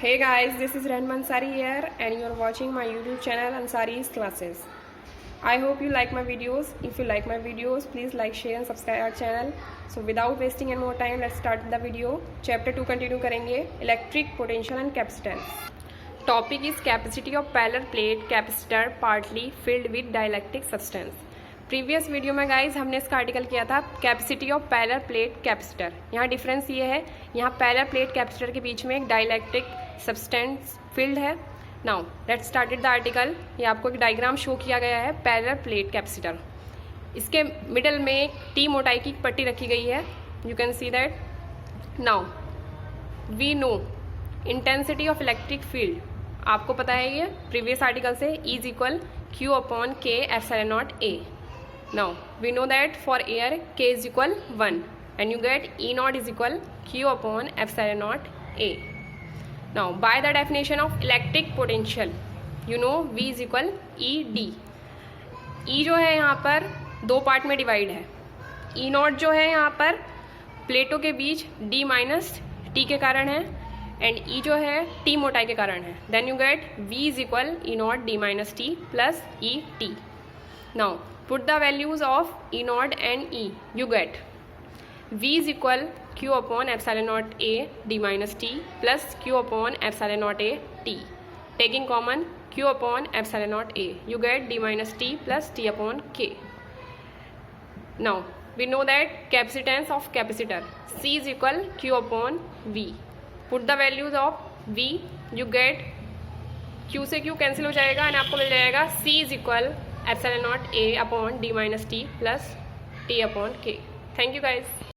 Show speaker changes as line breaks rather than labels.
Hey guys, this is REHNUMA Ansari here and you are watching my YouTube channel Ansari's Classes. I hope you like my videos. If you like my videos, please like, share and subscribe our channel. So without wasting any more time, let's start the video. Chapter 2 continue करेंगे Electric Potential and Capacitance. Topic is capacity of parallel plate capacitor partly filled with dielectric substance. Previous video में guys हमने इसका article किया था capacity of parallel plate capacitor. यहाँ difference ये है, यहाँ पैरेलल प्लेट कैपेसिटर के बीच में एक डाइलेक्ट्रिक सब्सटेंस फील्ड है। Now let's started the article. ये आपको एक डायग्राम शो किया गया है पैरेलल प्लेट कैपेसिटर। इसके मिडल में एक टी मोटाई की पट्टी रखी गई है, you can see that. Now we know intensity of electric field, आपको पता है ये प्रीवियस आर्टिकल से, is equal q upon K epsilon naught A. Now we know that for air K is equal 1 and you get E naught is equal Q upon epsilon naught A. Now by the definition of electric potential you know V is equal ED. E जो है यहाँ पर दो part में divide है। E naught जो है यहाँ पर प्लेटों के बीच D माइनस T के कारण है एंड E जो है T मोटाई के कारण है। Then you get V is equal E naught D minus T plus E T. Now put the values of E naught and E, you get V is equal Q upon epsilon naught A D minus T plus Q upon epsilon naught A T. Taking common Q upon epsilon naught A, you get D minus T plus T upon K. Now we know that capacitance of capacitor C is equal Q upon V. Put the values of V, you get Q से Q cancel हो जाएगा and आपको मिल जाएगा C is equal epsilon naught A upon D minus T plus T upon K. Thank you guys.